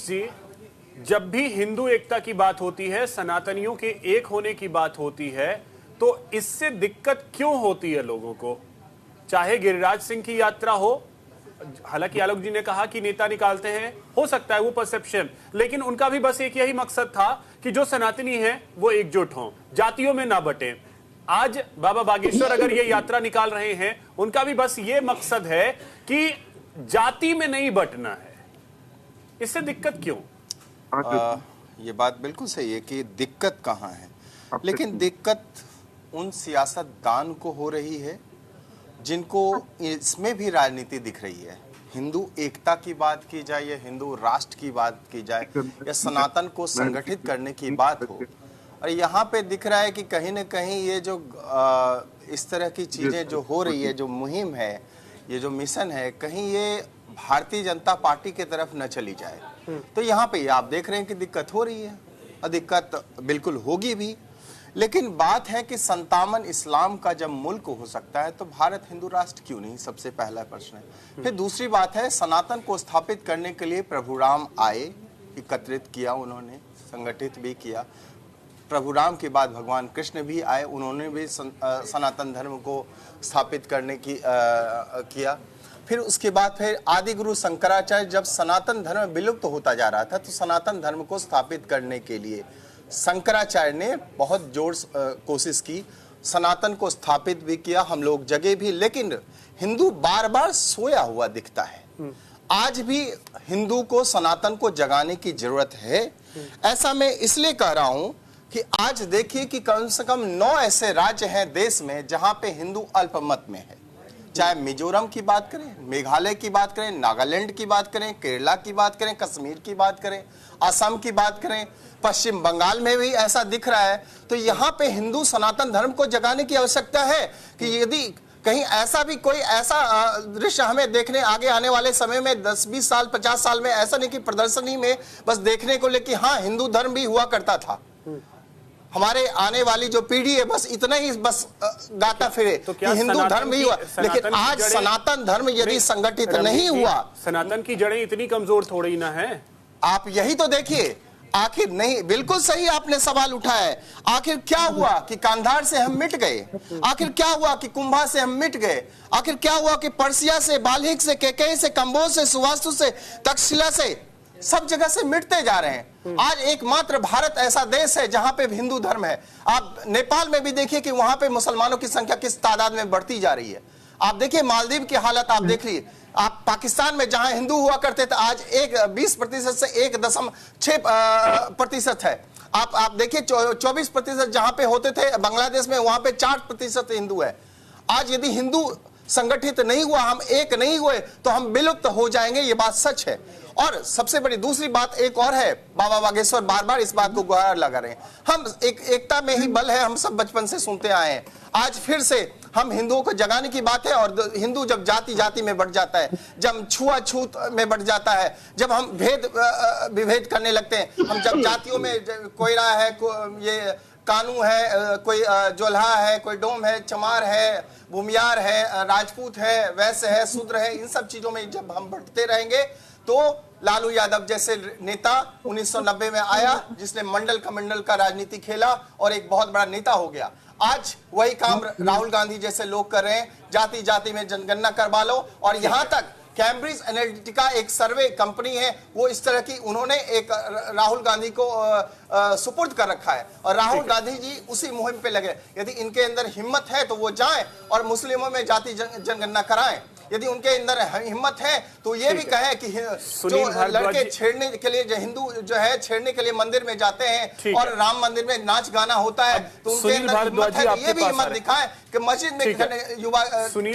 जी, जब भी हिंदू एकता की बात होती है, सनातनियों के एक होने की बात होती है, तो इससे दिक्कत क्यों होती है लोगों को? चाहे गिरिराज सिंह की यात्रा हो, हालांकि आलोक जी ने कहा कि नेता निकालते हैं, हो सकता है वो परसेप्शन, लेकिन उनका भी बस एक यही मकसद था कि जो सनातनी हैं वो एकजुट हों, जातियों में ना बटें। आज बाबा बागेश्वर अगर ये यात्रा निकाल रहे हैं, उनका भी बस ये मकसद है कि जाति में नहीं बटना है। इससे दिक्कत क्यों? ये बात बिल्कुल सही है कि दिक्कत कहाँ है, लेकिन दिक्कत उन सियासतदान को हो रही है जिनको इसमें भी राजनीति दिख रही है। हिंदू एकता की बात की जाए या हिंदू राष्ट्र की बात की जाए या सनातन को संगठित करने की बात हो, और यहाँ पे दिख रहा है कि कहीं न कहीं ये जो इस तरह की चीजें जो हो रही है, जो मुहिम है, ये जो मिशन है, कहीं ये भारतीय जनता पार्टी की तरफ न चली जाए। तो यहाँ पे आप देख रहे हैं कि दिक्कत हो रही है और दिक्कत बिल्कुल होगी भी। लेकिन बात है कि संतामन इस्लाम का जब मुल्क हो सकता है तो भारत हिंदू राष्ट्र क्यों नहीं, सबसे पहला प्रश्न है। फिर दूसरी बात है, सनातन को स्थापित करने के लिए प्रभु राम आए, एकत्रित किया उन्होंने, संगठित भी किया। प्रभु राम के बाद भगवान कृष्ण भी आए, उन्होंने भी सनातन धर्म को स्थापित करने की किया। फिर उसके बाद फिर आदि गुरु शंकराचार्य जब सनातन धर्म विलुप्त होता जा रहा था तो सनातन धर्म को स्थापित करने के लिए शंकराचार्य ने बहुत जोर कोशिश की, सनातन को स्थापित भी किया, हम लोग जगे भी। लेकिन हिंदू बार बार सोया हुआ दिखता है। आज भी हिंदू को सनातन को जगाने की जरूरत है। ऐसा मैं इसलिए कह रहा हूं कि आज देखिए कि कम से कम 9 ऐसे राज्य हैं देश में जहां पे हिंदू अल्पमत में है। चाहे मिजोरम की बात करें, मेघालय की बात करें, नागालैंड की बात करें, केरला की बात करें, कश्मीर की बात करें, असम की बात करें, पश्चिम बंगाल में भी ऐसा दिख रहा है। तो यहाँ पे हिंदू सनातन धर्म को जगाने की आवश्यकता है कि यदि कहीं ऐसा भी कोई ऐसा दृश्य हमें देखने आगे आने वाले समय में 10-20 साल 50 साल में, ऐसा नहीं कि प्रदर्शनी में बस देखने को लेकर हाँ हिंदू धर्म भी हुआ करता था, हमारे आने वाली जो पीढ़ी है बस इतना ही बस गाता फिरे तो कि हिंदू धर्म भी हुआ। लेकिन आज सनातन धर्म यदि संगठित नहीं हुआ, सनातन की जड़ें इतनी कमजोर थोड़ी ना है। आप यही तो देखिए, आखिर नहीं, बिल्कुल सही आपने सवाल उठाया है। आखिर क्या हुआ कि कांधार से हम मिट गए? आखिर क्या हुआ कि कुंभा से हम मिट गए? आखिर क्या हुआ कि पर्सिया से, बाल्हिक से, केकई से, कंबोज से, सुवास्तु से, तक्षशिला से, सब जगह से मिटते जा रहे हैं। आज एकमात्र भारत ऐसा देश है जहां पे हिंदू धर्म है। आप नेपाल में भी देखिए कि वहां पे मुसलमानों की संख्या किस तादाद में बढ़ती जा रही है। आप देखिए मालदीव की हालत, आप देख लीजिए। आप पाकिस्तान में जहां हिंदू हुआ करते थे आज 20% से 1.6% है। आप देखिए 24% जहां पे होते थे बांग्लादेश में, वहां पे 4% हिंदू है। आज यदि हिंदू संगठित नहीं हुआ, हम एक नहीं हुए, तो हम विलुप्त हो जाएंगे, ये बात सच है। और सबसे बड़ी दूसरी बात एक और है, बाबा बागेश्वर बार बार इस बात को गुहार लगा रहे हैं, हम एकता में ही बल है, हम सब बचपन से सुनते आए हैं। आज फिर से हम हिंदुओं को जगाने की बात है। और हिंदू जब जाति जाति में बढ़ जाता है, जब छुआछूत में बढ़ जाता है, जब हम विभेद करने लगते हैं, हम जब जातियों में कोयरा है, ये कानू है, कोई जोल्हा है, कोई डोम है, चमार है, भूमियार है, राजपूत है, वैश्य है, शूद्र है, इन सब चीजों में जब हम बढ़ते रहेंगे तो लालू यादव जैसे नेता 1990 में आया जिसने मंडल कमंडल का राजनीति खेला और एक बहुत बड़ा नेता हो गया। आज वही काम राहुल गांधी जैसे लोग कर रहे हैं, जाति जाति में जनगणना करवा लो। और यहां तक कैम्ब्रिज एनालिटिका एक सर्वे कंपनी है, वो इस तरह की उन्होंने एक राहुल गांधी को सुपुर्द कर रखा है और राहुल गांधी जी उसी मुहिम पे लगे। यदि इनके अंदर हिम्मत है तो वो जाएं और मुस्लिमों में जाति जनगणना कराएं। यदि उनके अंदर हिम्मत है तो ये भी कहे कि जो लड़के छेड़ने के लिए, जो हिंदू जो है छेड़ने के लिए मंदिर में जाते हैं और राम मंदिर में नाच गाना होता है, तो उनके अंदर हिम्मत है, ये भी हिम्मत दिखाएं कि मस्जिद में युवा